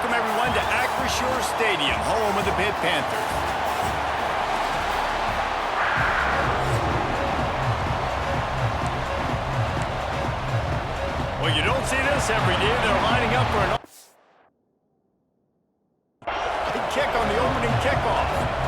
Welcome, everyone, to Acrisure Stadium, home of the Pitt Panthers. Well, you don't see this every day. They're lining up for an kick on the opening kickoff.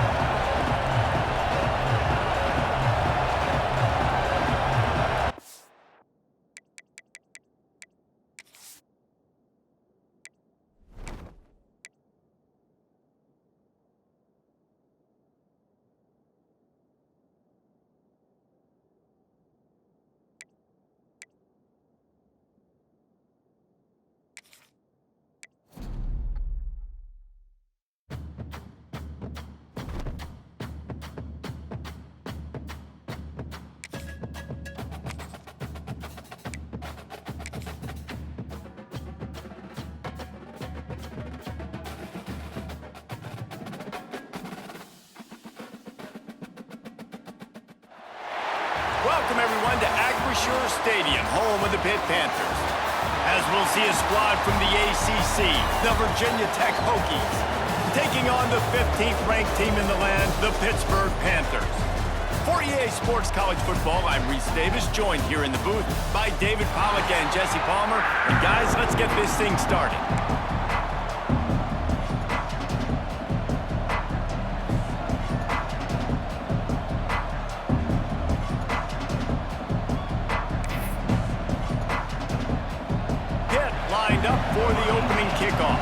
Welcome, everyone, to Acrisure Stadium, home of the Pitt Panthers. As we'll see a squad from the ACC, the Virginia Tech Hokies, taking on the 15th-ranked team in the land, the Pittsburgh Panthers. For EA Sports College Football, I'm Reese Davis, joined here in the booth by David Pollack and Jesse Palmer. And guys, let's get this thing started. Lined up for the opening kickoff.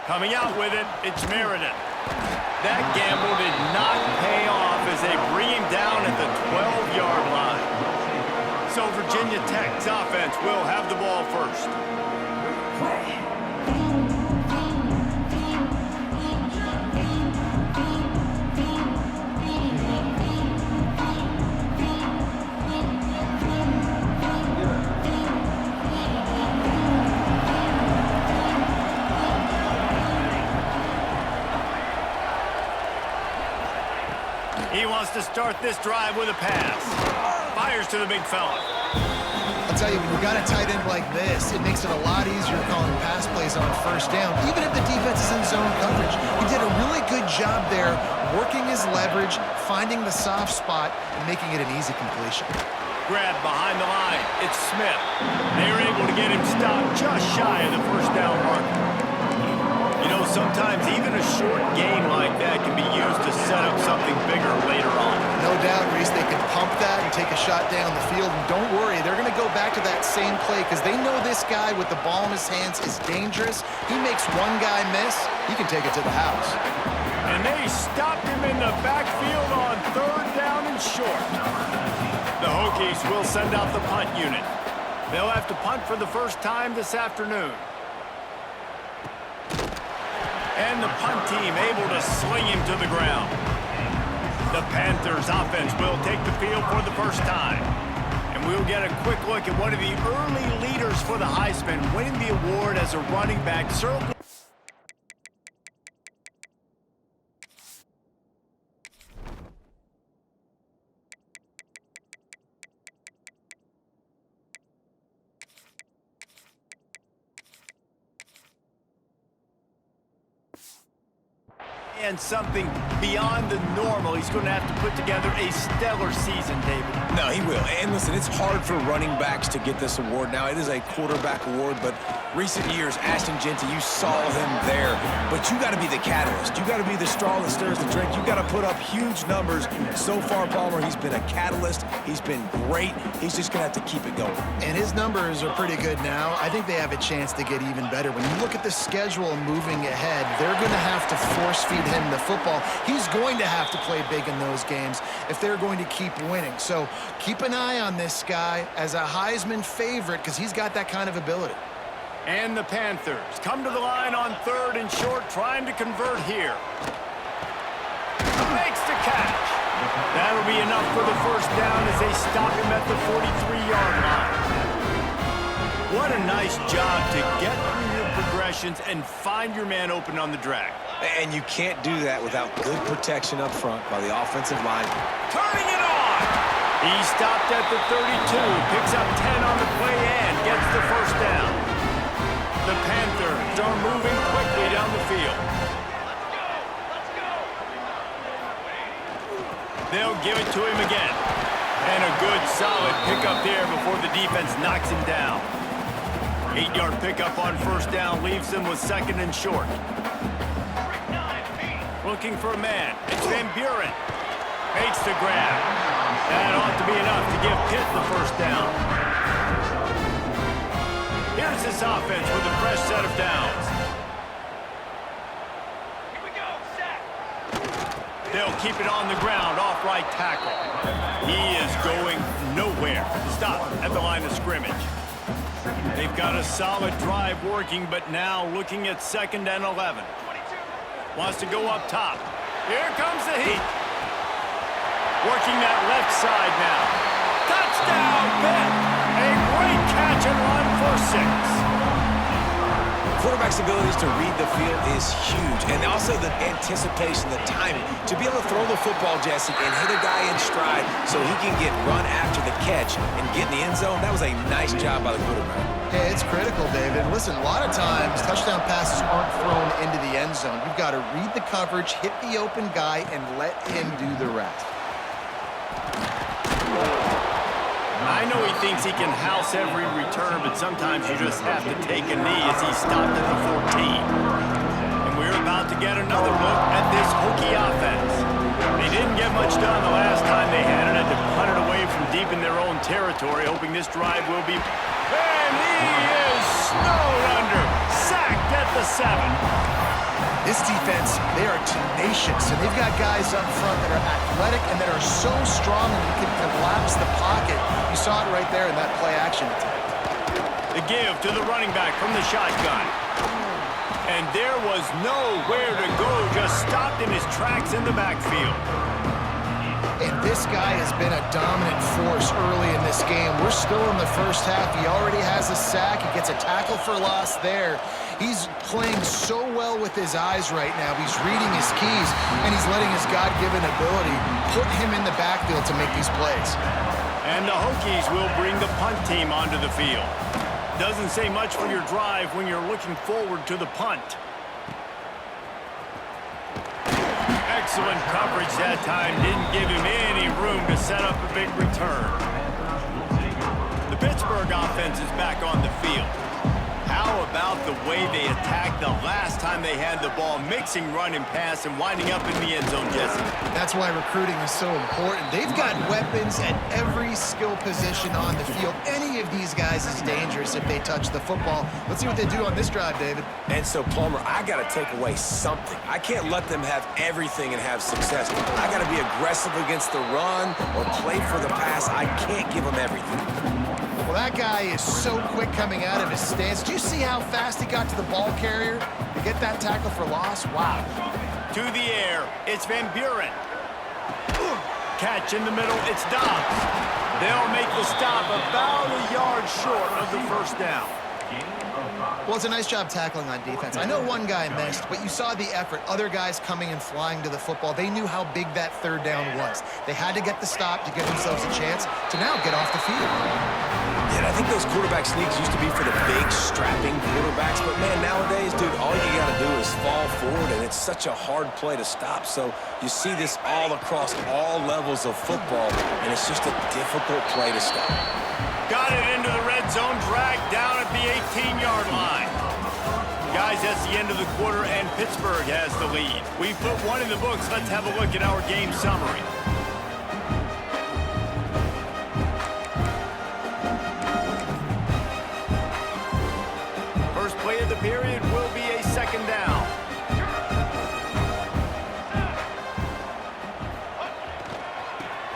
Coming out with it, it's Meredith. That gamble did not pay off as they bring him down at the 12-yard line. So Virginia Tech's offense will have the ball first. He wants to start this drive with a pass. Fires to the big fella. I'll tell you, when you got a tight end like this, it makes it a lot easier calling pass plays on first down, even if the defense is in zone coverage. He did a really good job there, working his leverage, finding the soft spot, and making it an easy completion. Grab behind the line. It's Smith. They were able to get him stopped just shy of the first down mark. You know, sometimes even a short gain like that can be used to set up something bigger later on. No doubt, Reese, they can pump that and take a shot down the field. And don't worry, they're going to go back to that same play because they know this guy with the ball in his hands is dangerous. He makes one guy miss, he can take it to the house. And they stopped him in the backfield on third down and short. The Hokies will send out the punt unit. They'll have to punt for the first time this afternoon. And the punt team able to sling him to the ground. The Panthers offense will take the field for the first time. And we'll get a quick look at one of the early leaders for the Heisman, winning the award as a running back. And something beyond the normal. He's going to have to put together a stellar season, David. No, he will. And listen, it's hard for running backs to get this award. Now, it is a quarterback award, but recent years, Ashton Jeanty, you saw him there. But you got to be the catalyst. You got to be the straw that stirs the drink. You got to put up huge numbers. So far, Palmer, he's been a catalyst. He's been great. He's just going to have to keep it going. And his numbers are pretty good now. I think they have a chance to get even better. When you look at the schedule moving ahead, they're going to have to force-feed him the football. He's going to have to play big in those games if they're going to keep winning. So keep an eye on this guy as a Heisman favorite because he's got that kind of ability. And the Panthers come to the line on third and short, trying to convert here. Makes the catch. That'll be enough for the first down as they stop him at the 43-yard line. What a nice job to get through your progressions and find your man open on the drag. And you can't do that without good protection up front by the offensive line. Turning it on! He stopped at the 32, picks up 10 on the play and gets the first down. The Panthers are moving quickly down the field. They'll give it to him again. And a good, solid pickup there before the defense knocks him down. 8-yard pickup on first down leaves them with second and short. Looking for a man. It's Van Buren. Makes the grab. That ought to be enough to give Pitt the first down. Here's this offense with a fresh set of downs. Here we go, sack. They'll keep it on the ground, off right tackle. He is going nowhere. Stop at the line of scrimmage. They've got a solid drive working, but now looking at 2nd and 11. Wants to go up top. Here comes the heat. Working that left side now. Touchdown, Pitt! A great catch and run for 6. Quarterback's abilities to read the field is huge, and also the anticipation, the timing. To be able to throw the football, Jesse, and hit a guy in stride so he can get run after the catch and get in the end zone, that was a nice job by the quarterback. Yeah, it's critical, David. Listen, a lot of times touchdown passes aren't thrown into the end zone. You've got to read the coverage, hit the open guy, and let him do the rest. I know he thinks he can house every return, but sometimes you just have to take a knee as he stopped at the 14. And we're about to get another look at this Hokie offense. They didn't get much done the last time they had it. Had to punt it away from deep in their own territory, hoping this drive will be... And he is snowed under. Sacked at the 7. This defense, they are tenacious, and they've got guys up front that are athletic and that are so strong and can collapse the pocket. You saw it right there in that play-action attempt. The give to the running back from the shotgun. And there was nowhere to go, just stopped in his tracks in the backfield. And this guy has been a dominant force early in this game. We're still in the first half. He already has a sack. He gets a tackle for loss there. He's playing so well with his eyes right now. He's reading his keys, and he's letting his God-given ability put him in the backfield to make these plays. And the Hokies will bring the punt team onto the field. Doesn't say much for your drive when you're looking forward to the punt. Excellent coverage that time. Didn't give him any room to set up a big return. The Pittsburgh offense is back on the field. How about the way they attacked the last time they had the ball, mixing run and pass and winding up in the end zone, Jesse? That's why recruiting is so important. They've got weapons at every skill position on the field. Any of these guys is dangerous if they touch the football. Let's see what they do on this drive, David. And so, Plummer, I got to take away something. I can't let them have everything and have success. I got to be aggressive against the run or play for the pass. I can't give them everything. Well, that guy is so quick coming out of his stance. Do you see how fast he got to the ball carrier to get that tackle for loss? Wow. To the air, it's Van Buren. Catch in the middle, it's Dobbs. They'll make the stop about a yard short of the first down. Well, it's a nice job tackling on defense. I know one guy missed, but you saw the effort. Other guys coming and flying to the football. They knew how big that third down was. They had to get the stop to give themselves a chance to now get off the field. Yeah, I think those quarterback sneaks used to be for the big, strapping quarterbacks. But, man, nowadays, dude, all you got to do is fall forward, and it's such a hard play to stop. So you see this all across all levels of football, and it's just a difficult play to stop. Got it into the red zone, dragged down at the 18-yard line. Guys, that's the end of the quarter, and Pittsburgh has the lead. We put one in the books. Let's have a look at our game summary. First play of the period will be a second down.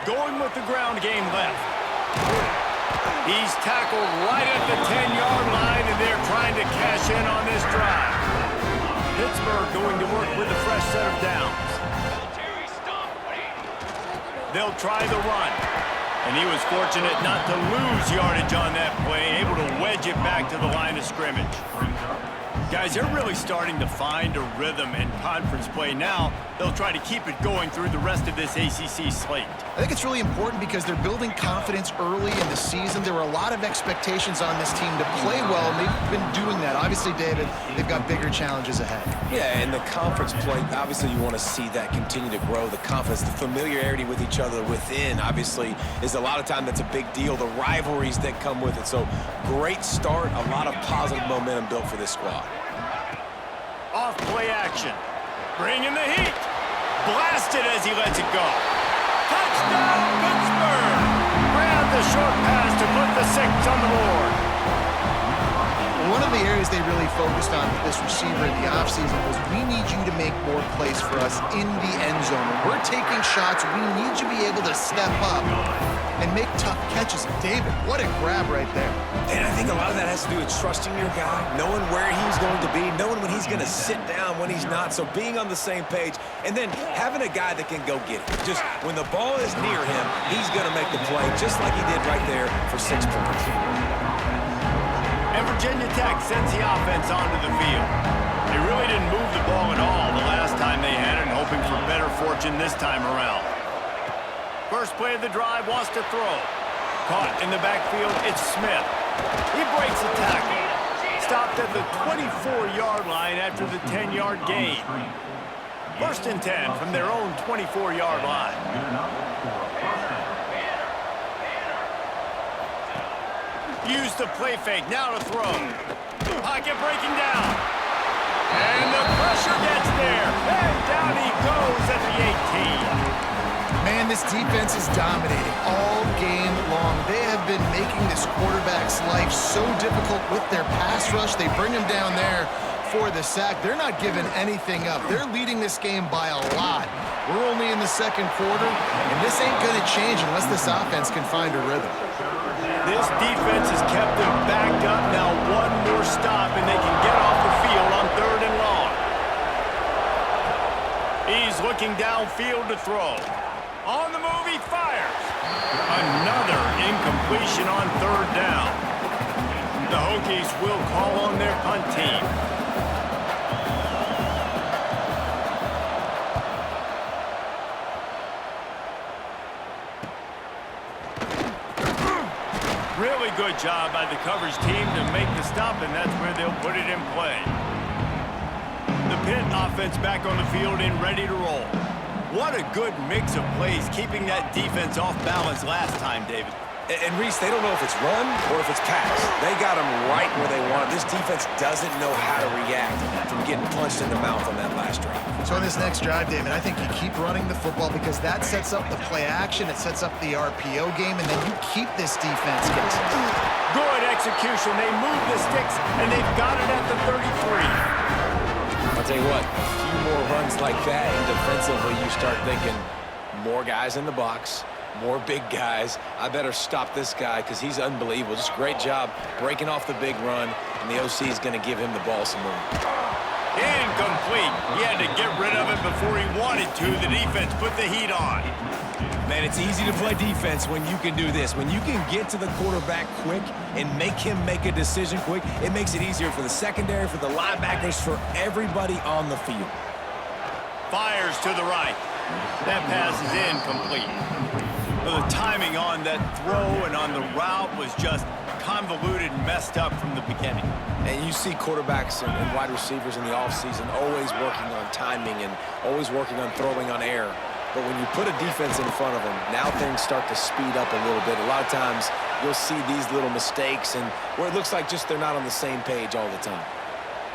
Going with the ground game left. He's tackled right at the 10-yard line, and they're trying to cash in on this drive. Pittsburgh going to work with a fresh set of downs. They'll try the run. And he was fortunate not to lose yardage on that play, able to wedge it back to the line of scrimmage. Guys, they're really starting to find a rhythm in conference play now. They'll try to keep it going through the rest of this ACC slate. I think it's really important because they're building confidence early in the season. There were a lot of expectations on this team to play well, and they've been doing that. Obviously, David, they've got bigger challenges ahead. Yeah, and the conference play, obviously you want to see that continue to grow. The confidence, the familiarity with each other within, obviously, is a lot of time that's a big deal. The rivalries that come with it. So, great start, a lot of positive momentum built for this squad. Off play action. Bringing the heat. Blasted as he lets it go. Touchdown, Pittsburgh! Grab the short pass to put the 6 on the board. One of the areas they really focused on with this receiver in the offseason was we need you to make more plays for us in the end zone. When we're taking shots, we need you to be able to step up and make tough catches. David, what a grab right there. And I think a lot of that has to do with trusting your guy, knowing where he's going to be, knowing when he's going to sit down, when he's not. So being on the same page, and then having a guy that can go get it. Just when the ball is near him, he's going to make the play, just like he did right there for 6 points. And Virginia Tech sends the offense onto the field. They really didn't move the ball at all the last time they had it, hoping for better fortune this time around. First play of the drive, wants to throw. Caught in the backfield, it's Smith. He breaks the tackle. Stopped at the 24-yard line after the 10-yard gain. First and 10 from their own 24-yard line. Use the play fake, now to throw. Pocket breaking down. And the pressure gets there. And down he goes at the 18. Man, this defense is dominating all game long. They have been making this quarterback's life so difficult with their pass rush. They bring him down there for the sack. They're not giving anything up. They're leading this game by a lot. We're only in the second quarter, and this ain't going to change unless this offense can find a rhythm. This defense has kept them backed up. Now one more stop, and they can get off the field on 3rd and long. He's looking downfield to throw. On the move, he fires. Another incompletion on 3rd down. The Hokies will call on their punt team. Really good job by the coverage team to make the stop, and that's where they'll put it in play. The Pitt offense back on the field and ready to roll. What a good mix of plays, keeping that defense off balance last time, David. And Reese, they don't know if it's run or if it's pass. They got them right where they want it. This defense doesn't know how to react from getting punched in the mouth on that last drive. So on this next drive, David, I think you keep running the football because that sets up the play action, it sets up the RPO game, and then you keep this defense guessing. Good execution. They move the sticks, and they've got it at the 33. I'll tell you what, a few more runs like that, and defensively you start thinking more guys in the box, more big guys. I better stop this guy because he's unbelievable. Just great job breaking off the big run, and the OC is going to give him the ball some more. Incomplete. He had to get rid of it before he wanted to. The defense put the heat on. Man, it's easy to play defense when you can do this. When you can get to the quarterback quick and make him make a decision quick, it makes it easier for the secondary, for the linebackers, for everybody on the field. Fires to the right. That pass is incomplete. The timing on that throw and on the route was just convoluted and messed up from the beginning. And you see quarterbacks and wide receivers in the offseason always working on timing and always working on throwing on air. But when you put a defense in front of them, now things start to speed up a little bit. A lot of times you'll see these little mistakes and where it looks like just they're not on the same page all the time.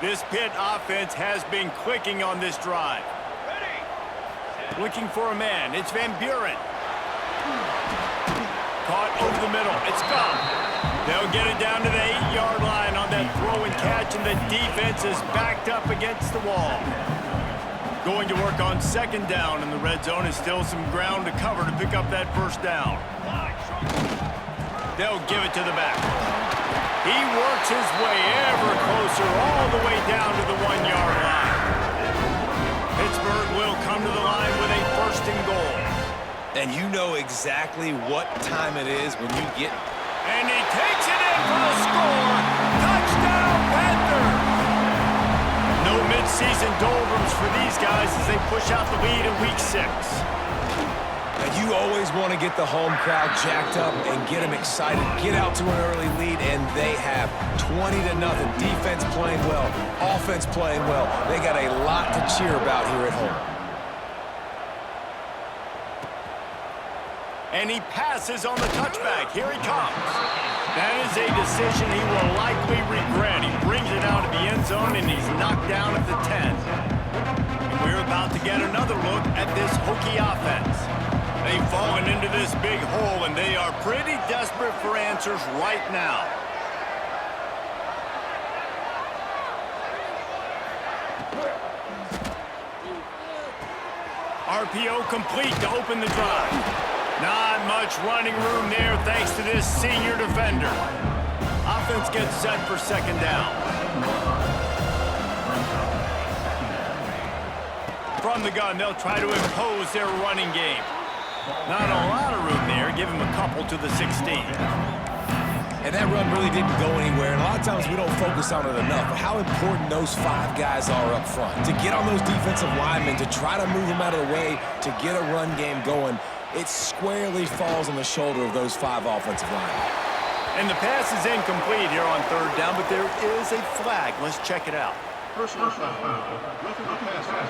This Pitt offense has been clicking on this drive. Looking for a man. It's Van Buren. Caught over the middle. It's gone. They'll get it down to the 8-yard line on that throw and catch, and the defense is backed up against the wall. Going to work on 2nd down, and the red zone is still some ground to cover to pick up that 1st down. They'll give it to the back. He works his way ever closer all the way down to the 1-yard line. Pittsburgh will come to the line with a 1st and goal. And you know exactly what time it is when you get... And he takes it in for the score. Touchdown, Panthers! season doldrums for these guys as they push out the lead in Week 6. And you always want to get the home crowd jacked up and get them excited. Get out to an early lead, and they have 20-0. Defense playing well, offense playing well. They got a lot to cheer about here at home. And he passes on the touchback. Here he comes. That is a decision he will likely regret. He brings it out of the end zone, and he's knocked down at the 10. And we're about to get another look at this Hokie offense. They've fallen into this big hole, and they are pretty desperate for answers right now. RPO complete to open the drive. Not much running room there thanks to this senior defender. Offense gets set for second down. From the gun, they'll try to impose their running game. Not a lot of room there. Give him a couple to the 16. And that run really didn't go anywhere. And a lot of times we don't focus on it enough. But how important those 5 guys are up front. To get on those defensive linemen, to try to move them out of the way, to get a run game going. It squarely falls on the shoulder of those 5 offensive linemen. And the pass is incomplete here on third down, but there is a flag. Let's check it out. Personal foul. Roughing the passer.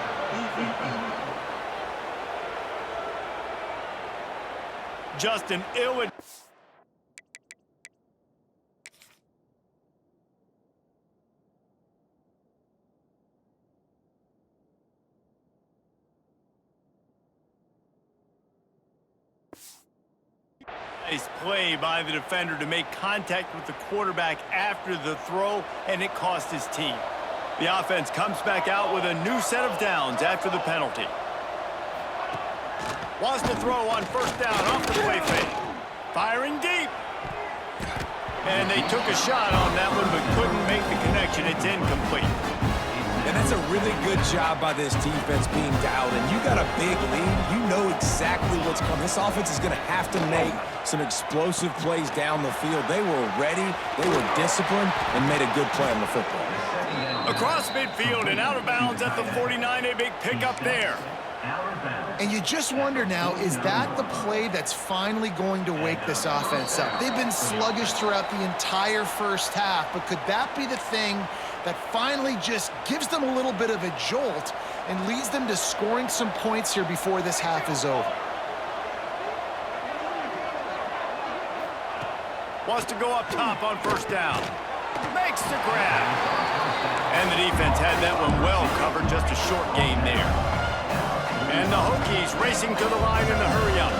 Just an ill... Nice play by the defender to make contact with the quarterback after the throw, and it cost his team. The offense comes back out with a new set of downs after the penalty. Wants to throw on first down off the play fake. Firing deep. And they took a shot on that one, but couldn't make the connection. It's incomplete. And that's a really good job by this defense being dialed in. You got a big lead. You know exactly what's coming. This offense is going to have to make some explosive plays down the field. They were ready, they were disciplined, and made a good play on the football. Across midfield and out of bounds at the 49, a big pickup there. And you just wonder now, is that the play that's finally going to wake this offense up? They've been sluggish throughout the entire first half, but could that be the thing that finally just gives them a little bit of a jolt and leads them to scoring some points here before this half is over? Wants to go up top on first down. Makes the grab. And the defense had that one well covered, just a short gain there. And the Hokies racing to the line in the hurry-up.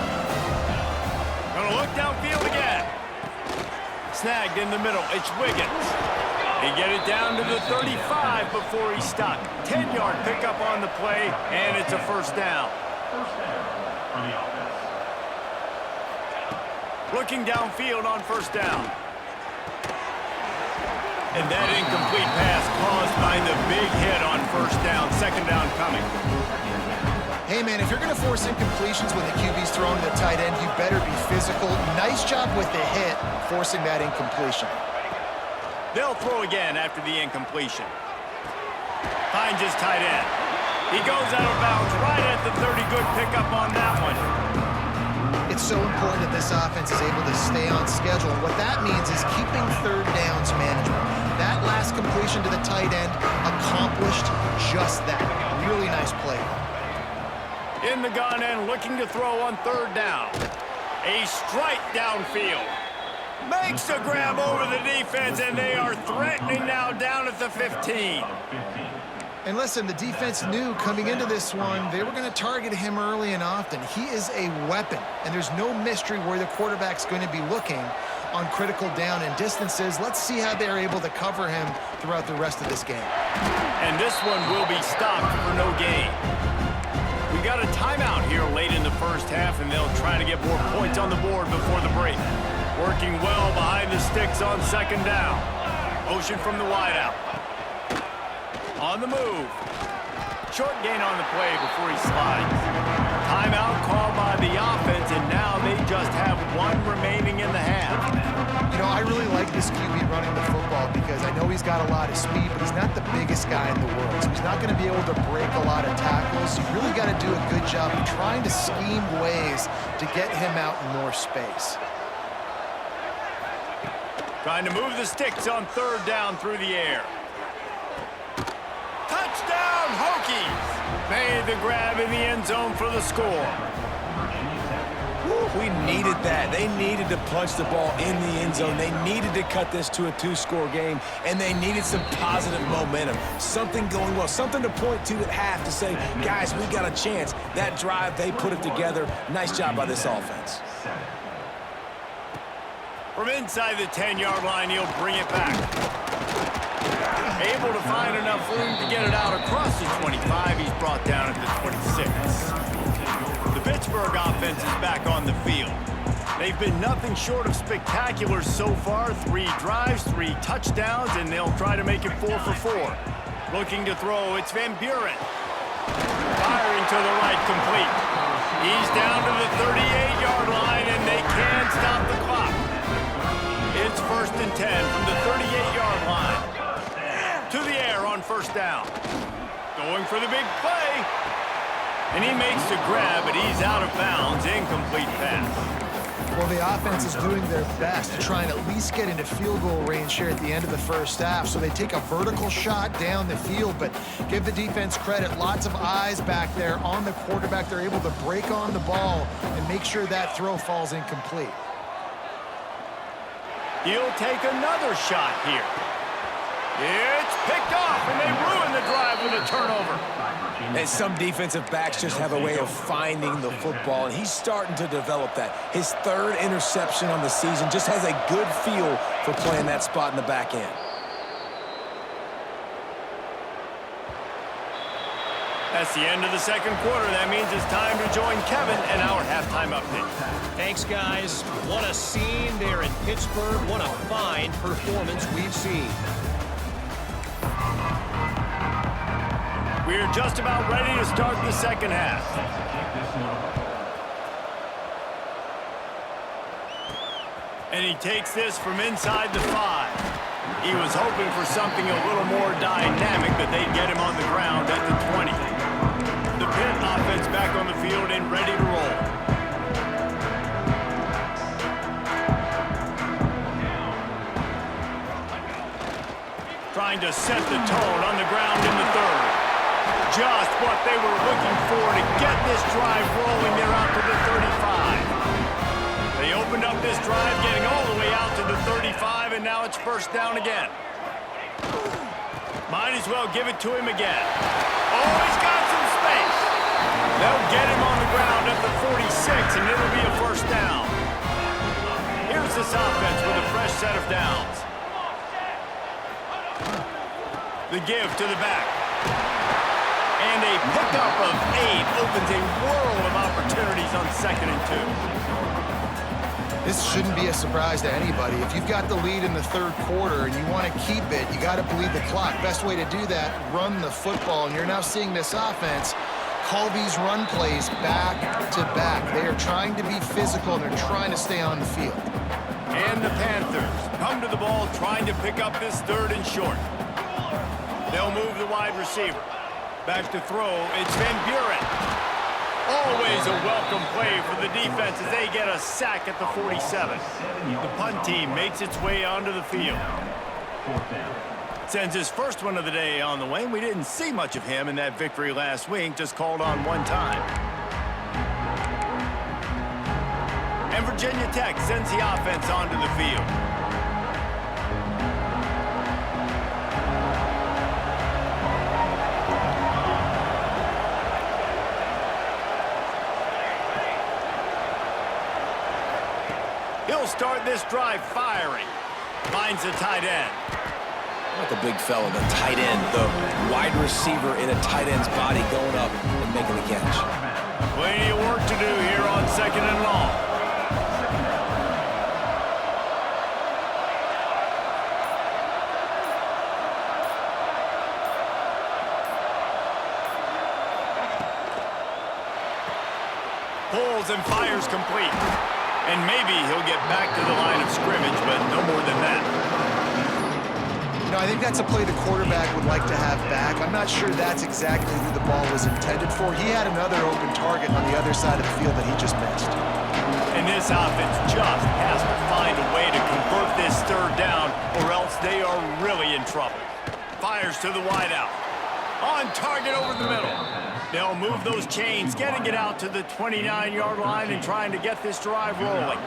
Gonna look downfield again. Snagged in the middle. It's Wiggins. He get it down to the 35 before he stopped. 10-yard pickup on the play, and it's a first down. Looking downfield on first down. And that incomplete pass caused by the big hit on first down. Second down coming. Hey, man, if you're going to force incompletions when the QB's thrown to the tight end, you better be physical. Nice job with the hit, forcing that incompletion. They'll throw again after the incompletion. Finds his tight end. He goes out of bounds right at the 30. Good pickup on that one. It's so important that this offense is able to stay on schedule. And what that means is keeping third downs manageable. That last completion to the tight end accomplished just that. Really nice play. In the gun and looking to throw on third down. A strike downfield. Makes a grab over the defense, and they are threatening now down at the 15. And listen, the defense knew coming into this one, they were going to target him early and often. He is a weapon, and there's no mystery where the quarterback's going to be looking on critical down and distances. Let's see how they're able to cover him throughout the rest of this game. And this one will be stopped for no gain. We got a timeout here late in the first half, and they'll try to get more points on the board before the break. Working well behind the sticks on second down. Motion from the wideout. On the move. Short gain on the play before he slides. Timeout called by the offense, and now they just have one remaining in the half. You know, I really like this this QB running the football because I know he's got a lot of speed, but he's not the biggest guy in the world. So he's not going to be able to break a lot of tackles. You really got to do a good job of trying to scheme ways to get him out in more space. Trying to move the sticks on third down through the air. Touchdown, Hokies! Made the grab in the end zone for the score. We needed that. They needed to punch the ball in the end zone. They needed to cut this to a 2-score game, and they needed some positive momentum. Something going well, something to point to at half to say, guys, we got a chance. That drive, they put it together. Nice job by this offense. From inside the 10-yard line, he'll bring it back. Able to find enough room to get it out across the 25. He's brought down at the 26. The Pittsburgh offense is back on the field. They've been nothing short of spectacular so far. 3 drives, 3 touchdowns, and they'll try to make it 4 for 4. Looking to throw, it's Van Buren. Firing to the right, complete. He's down to the 38-yard line, and they can stop the clock. It's 1st and 10 from the 38-yard line. To the air on 1st down. Going for the big play. And he makes the grab, but he's out of bounds. Incomplete pass. Well, the offense is doing their best to try and at least get into field goal range here at the end of the first half. So they take a vertical shot down the field, but give the defense credit. Lots of eyes back there on the quarterback. They're able to break on the ball and make sure that throw falls incomplete. He'll take another shot here. It's picked off, and they ruin the drive with a turnover. And some defensive backs just have a way of finding the football, and he's starting to develop that. His 3rd interception on the season, just has a good feel for playing that spot in the back end. That's the end of the 2nd quarter. That means it's time to join Kevin and our halftime update. Thanks, guys. What a scene there in Pittsburgh. What a fine performance we've seen. We're just about ready to start the 2nd half. And he takes this from inside the 5. He was hoping for something a little more dynamic, but they'd get him on the ground at the 20. The Pitt offense back on the field and ready to roll. Trying to set the tone on the ground in the 3rd. Just what they were looking for to get this drive rolling. They're out to the 35. They opened up this drive, getting all the way out to the 35, and now it's 1st down again. Might as well give it to him again. Oh, he's got some space. They'll get him on the ground at the 46, and it'll be a 1st down. Here's this offense with a fresh set of downs. The give to the back. And a pickup of 8 opens a world of opportunities on 2nd and 2. This shouldn't be a surprise to anybody. If you've got the lead in the 3rd quarter and you want to keep it, you got to bleed the clock. Best way to do that, run the football. And you're now seeing this offense call these run plays back to back. They are trying to be physical, and they're trying to stay on the field. And the Panthers come to the ball trying to pick up this 3rd and short. They'll move the wide receiver. Back to throw, it's Van Buren. Always a welcome play for the defense as they get a sack at the 47. The punt team makes its way onto the field. Sends his first one of the day on the way. We didn't see much of him in that victory last week, just called on 1 time. And Virginia Tech sends the offense onto the field. He'll start this drive firing. Finds the tight end. Not the big fella, the tight end, the wide receiver in a tight end's body going up and making the catch. Plenty of work to do here on 2nd and long. Pulls and fires complete. And maybe he'll get back to the line of scrimmage, but no more than that. No, I think that's a play the quarterback would like to have back. I'm not sure that's exactly who the ball was intended for. He had another open target on the other side of the field that he just missed. And this offense just has to find a way to convert this third down, or else they are really in trouble. Fires to the wideout. On target over the middle. They'll move those chains, getting it out to the 29-yard line and trying to get this drive rolling.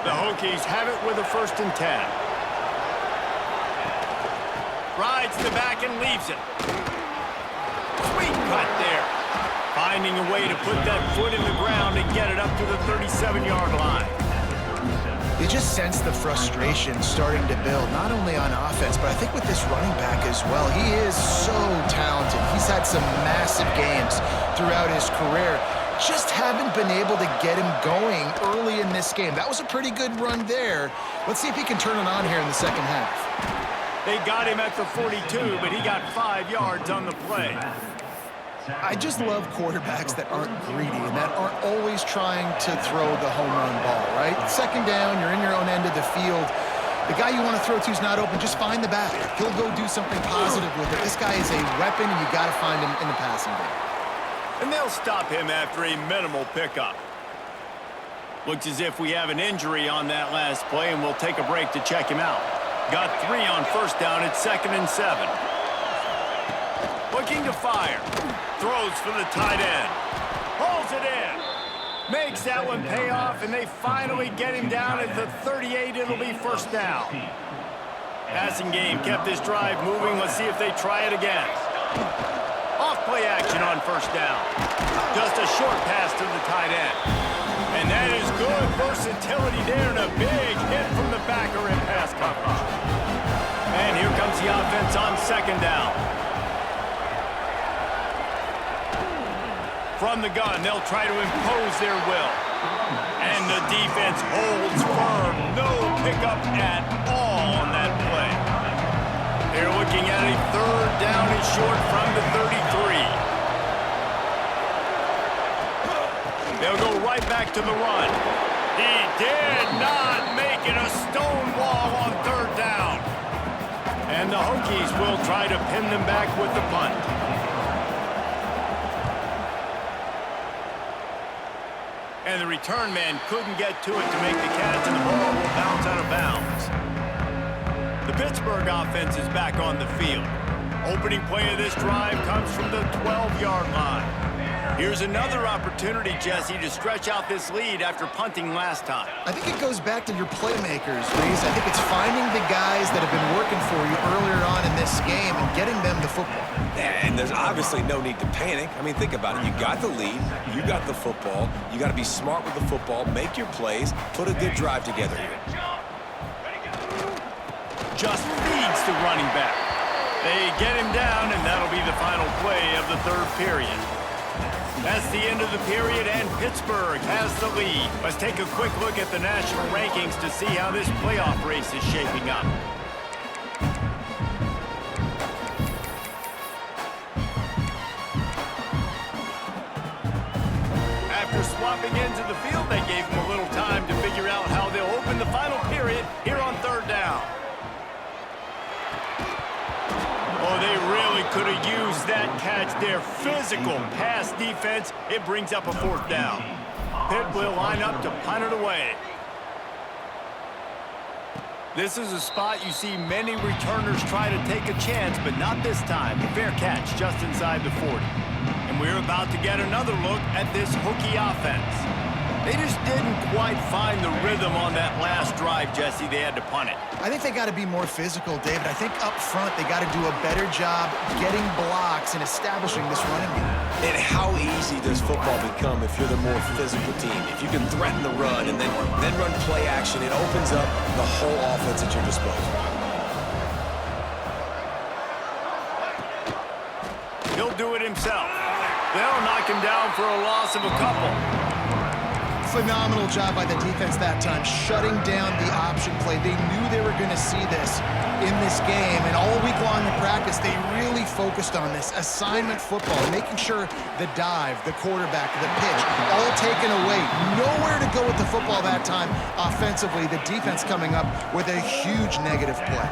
The Hokies have it with a 1st and 10. Rides the back and leaves it. Sweet cut there. Finding a way to put that foot in the ground and get it up to the 37-yard line. You just sense the frustration starting to build, not only on offense, but I think with this running back as well. He is so talented. He's had some massive games throughout his career. Just haven't been able to get him going early in this game. That was a pretty good run there. Let's see if he can turn it on here in the second half. They got him at the 42, but he got 5 yards on the play. I just love quarterbacks that aren't greedy and that aren't always trying to throw the home run ball, right? Second down, you're in your own end of the field. The guy you want to throw to is not open. Just find the back. He'll go do something positive with it. This guy is a weapon, and you got to find him in the passing game. And they'll stop him after a minimal pickup. Looks as if we have an injury on that last play, and we'll take a break to check him out. Got 3 on 1st down at 2nd and 7. Looking to fire. Throws for the tight end. Hauls it in. Makes that one pay off, and they finally get him down at the 38. It'll be 1st down. Passing game kept this drive moving. Let's see if they try it again. Off-play action on 1st down. Just a short pass to the tight end. And that is good versatility there, and a big hit from the backer in pass coverage. And here comes the offense on 2nd down. From the gun, they'll try to impose their will. And the defense holds firm. No pickup at all on that play. They're looking at a 3rd down and short from the 33. They'll go right back to the run. He did not make it a stone wall on 3rd down. And the Hokies will try to pin them back with the punt. And the return man couldn't get to it to make the catch, and the ball will bounce out of bounds. The Pittsburgh offense is back on the field. Opening play of this drive comes from the 12-yard line. Here's another opportunity, Jesse, to stretch out this lead after punting last time. I think it goes back to your playmakers, Reese. I think it's finding the guys that have been working for you earlier on in this game and getting them the football. And there's obviously no need to panic. I mean, think about it. You got the lead. You got the football. You got to be smart with the football. Make your plays. Put a good drive together here. Just feeds the running back. They get him down, and that'll be the final play of the 3rd period. That's the end of the period, and Pittsburgh has the lead. Let's take a quick look at the national rankings to see how this playoff race is shaping up. After swapping into the field, they gave them a little time to figure out how they'll open the final period here on 3rd down. Oh, they really could have used that catch there. Physical pass defense. It brings up a 4th down. Pitt will line up to punt it away. This is a spot you see many returners try to take a chance, but not this time. A fair catch just inside the 40. And we're about to get another look at this Hokie offense. They just didn't quite find the rhythm on that last drive, Jesse. They had to punt it. I think they got to be more physical, David. I think up front they got to do a better job getting blocks and establishing this running game. And how easy does football become if you're the more physical team? If you can threaten the run and then run play action, it opens up the whole offense at your disposal. He'll do it himself. They'll knock him down for a loss of a couple. Phenomenal job by the defense that time, shutting down the option play. They knew they were going to see this in this game, and all week long in practice, they really focused on this assignment football, making sure the dive, the quarterback, the pitch, all taken away. Nowhere to go with the football that time offensively. The defense coming up with a huge negative play.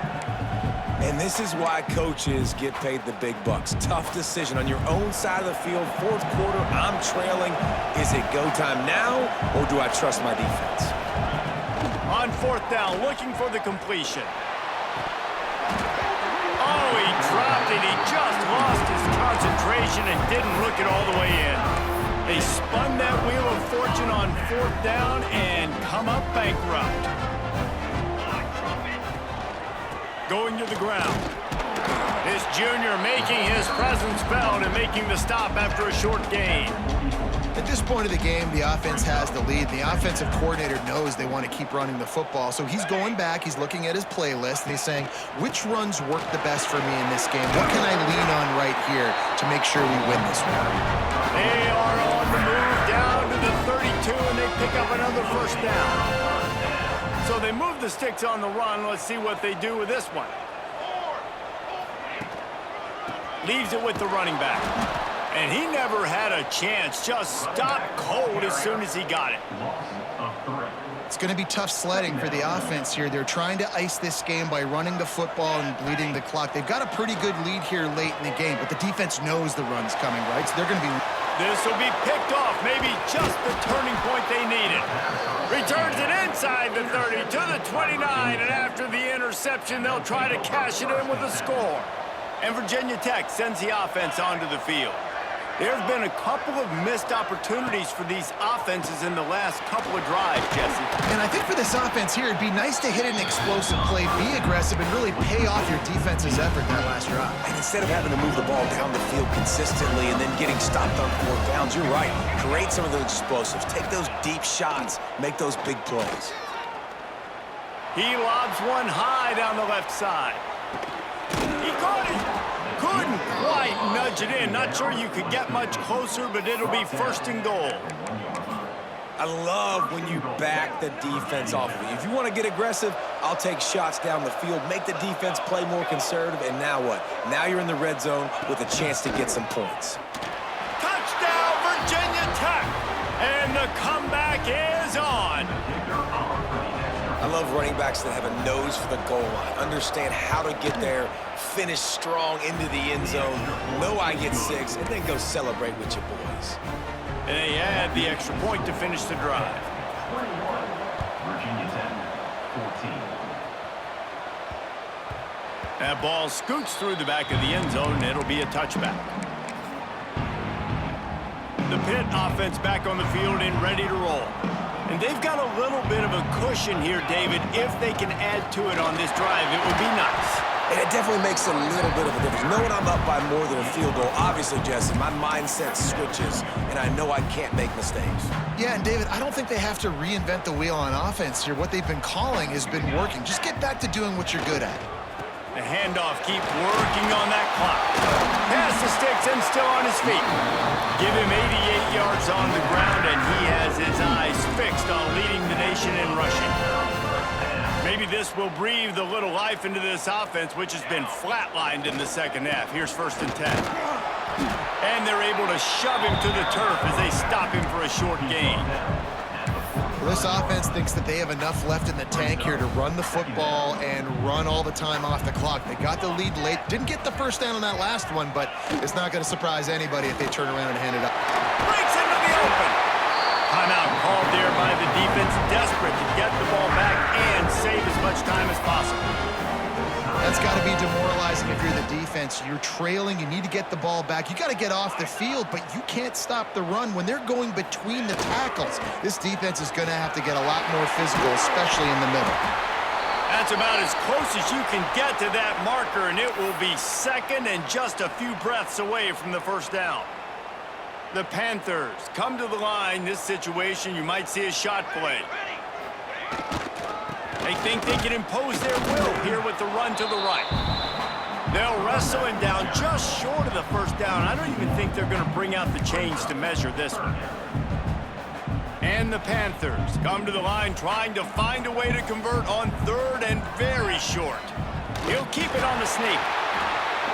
And this is why coaches get paid the big bucks. Tough decision on your own side of the field. Fourth quarter, I'm trailing. Is it go time now, or do I trust my defense? On fourth down, looking for the completion. Oh, he dropped it. He just lost his concentration and didn't look it all the way in. They spun that wheel of fortune on fourth down and come up bankrupt. Going to the ground. This junior making his presence felt and making the stop after a short gain. At this point of the game, the offense has the lead. The offensive coordinator knows they want to keep running the football, so he's going back, he's looking at his playlist, and he's saying, which runs work the best for me in this game? What can I lean on right here to make sure we win this one? They are on the move down to the 32, and they pick up another first down. So they move the sticks on the run. Let's see what they do with this one. Leaves it with the running back. And he never had a chance. Just stopped cold as soon as he got it. It's going to be tough sledding for the offense here. They're trying to ice this game by running the football and bleeding the clock. They've got a pretty good lead here late in the game, but the defense knows the run's coming, right? So they're going to be... This will be picked off. Maybe just the turning point they needed. Returns it inside the 30 to the 29, and after the interception, they'll try to cash it in with a score. And Virginia Tech sends the offense onto the field. There's been a couple of missed opportunities for these offenses in the last couple of drives, Jesse. And I think for this offense here, it'd be nice to hit an explosive play, be aggressive, and really pay off your defense's effort that last drive. And instead of having to move the ball down the field consistently and then getting stopped on fourth downs, you're right. Create some of those explosives. Take those deep shots. Make those big plays. He lobs one high down the left side. He caught it. Couldn't quite nudge it in. Not sure you could get much closer, but it'll be first and goal. I love when you back the defense off of you. If you want to get aggressive, I'll take shots down the field, make the defense play more conservative, and now what? Now you're in the red zone with a chance to get some points. Touchdown, Virginia Tech! And the comeback is on. I love running backs that have a nose for the goal line, understand how to get there, finish strong into the end zone, know I get 6, and then go celebrate with your boys. And they add the extra point to finish the drive. Virginia Tech, 14. That ball scoots through the back of the end zone, and it'll be a touchback. The Pitt offense back on the field and ready to roll. And they've got a little bit of a cushion here, David. If they can add to it on this drive, it would be nice. And it definitely makes a little bit of a difference. Knowing I'm up by more than a field goal, obviously, Jesse, my mindset switches, and I know I can't make mistakes. Yeah, and David, I don't think they have to reinvent the wheel on offense here. What they've been calling has been working. Just get back to doing what you're good at. The handoff, keep working on that clock. Pass the sticks and still on his feet. Give him 88 yards on the ground, and he has his eyes fixed on leading the nation in rushing. Maybe this will breathe a little life into this offense, which has been flatlined in the second half. Here's 1st and 10. And they're able to shove him to the turf as they stop him for a short gain. Well, this offense thinks that they have enough left in the tank here to run the football and run all the time off the clock. They got the lead late. Didn't get the first down on that last one, but it's not going to surprise anybody if they turn around and hand it up. Breaks into the open. Timeout called there by the defense, desperate to get the ball back and save as much time as possible. That's got to be demoralizing if you're the defense. You're trailing, you need to get the ball back. You got to get off the field, but you can't stop the run. When they're going between the tackles, this defense is going to have to get a lot more physical, especially in the middle. That's about as close as you can get to that marker, and it will be second and just a few breaths away from the first down. The Panthers come to the line. This situation, you might see a shot play. They think they can impose their will here with the run to the right. They'll wrestle him down just short of the first down. I don't even think they're going to bring out the chains to measure this one. And the Panthers come to the line trying to find a way to convert on 3rd and very short. He'll keep it on the sneak.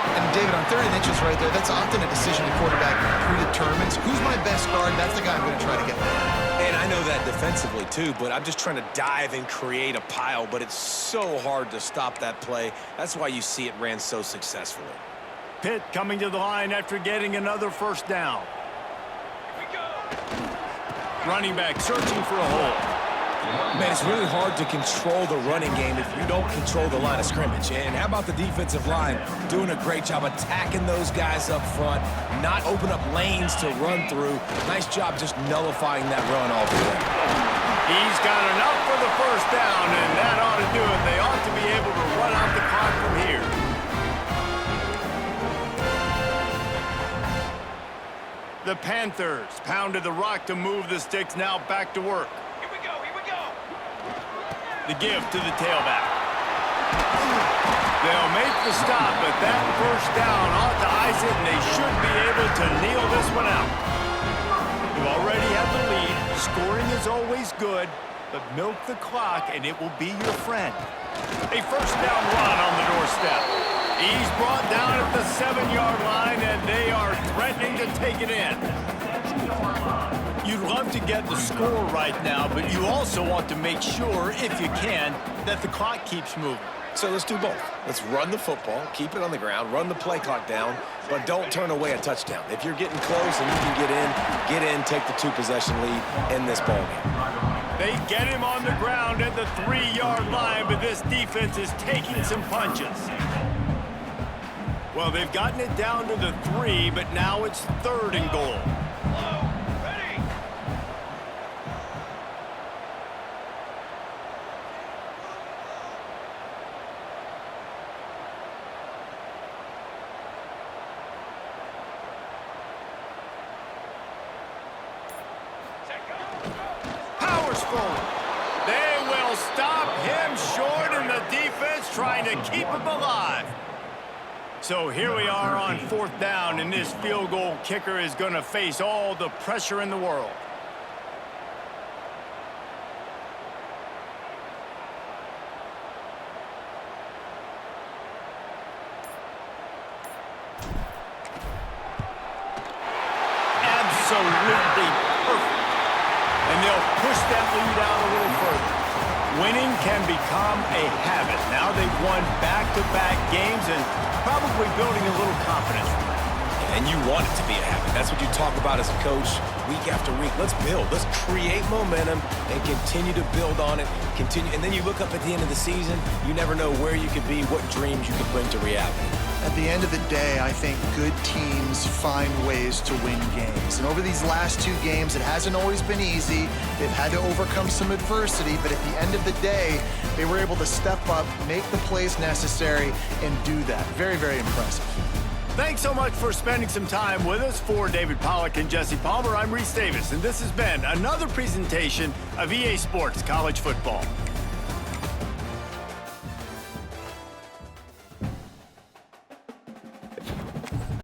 And David, on 3rd and inches right there, that's often a decision the quarterback predetermines. Who's my best guard? That's the guy I'm going to try to get there. And I know that defensively too, but I'm just trying to dive and create a pile, but it's so hard to stop that play. That's why you see it ran so successfully. Pitt coming to the line after getting another first down. Here we go. Running back searching for a hole. Man, it's really hard to control the running game if you don't control the line of scrimmage. And how about the defensive line doing a great job attacking those guys up front, not open up lanes to run through. Nice job just nullifying that run altogether. He's got enough for the first down, and that ought to do it. They ought to be able to run out the clock from here. The Panthers pounded the rock to move the sticks, now back to work. The give to the tailback. They'll make the stop, but that first down ought to ice it, and they should be able to kneel this one out. You already have the lead. Scoring is always good, but milk the clock, and it will be your friend. A first down run on the doorstep. He's brought down at the 7-yard line, and they are threatening to take it in. You'd love to get the score right now, but you also want to make sure, if you can, that the clock keeps moving. So let's do both. Let's run the football, keep it on the ground, run the play clock down, but don't turn away a touchdown. If you're getting close and you can get in, take the 2-possession lead in this ballgame. They get him on the ground at the 3-yard line, but this defense is taking some punches. Well, they've gotten it down to the 3, but now it's 3rd and goal. Powers forward. They will stop him short, and the defense trying to keep him alive. So here we are on 4th down, and this field goal kicker is going to face all the pressure in the world. Absolutely perfect. And they'll push that lead out a little further. Winning can become a habit. Now they've won back-to-back games and probably building a little confidence. And you want it to be a habit. That's what you talk about as a coach week after week. Let's build. Let's create momentum and continue to build on it. Continue, and then you look up at the end of the season, you never know where you could be, what dreams you could bring to reality. At the end of the day, I think good teams find ways to win games. And over these last 2 games, it hasn't always been easy. They've had to overcome some adversity, but at the end of the day, they were able to step up, make the plays necessary, and do that. Very, very impressive. Thanks so much for spending some time with us. For David Pollack and Jesse Palmer, I'm Reese Davis, and this has been another presentation of EA Sports College Football.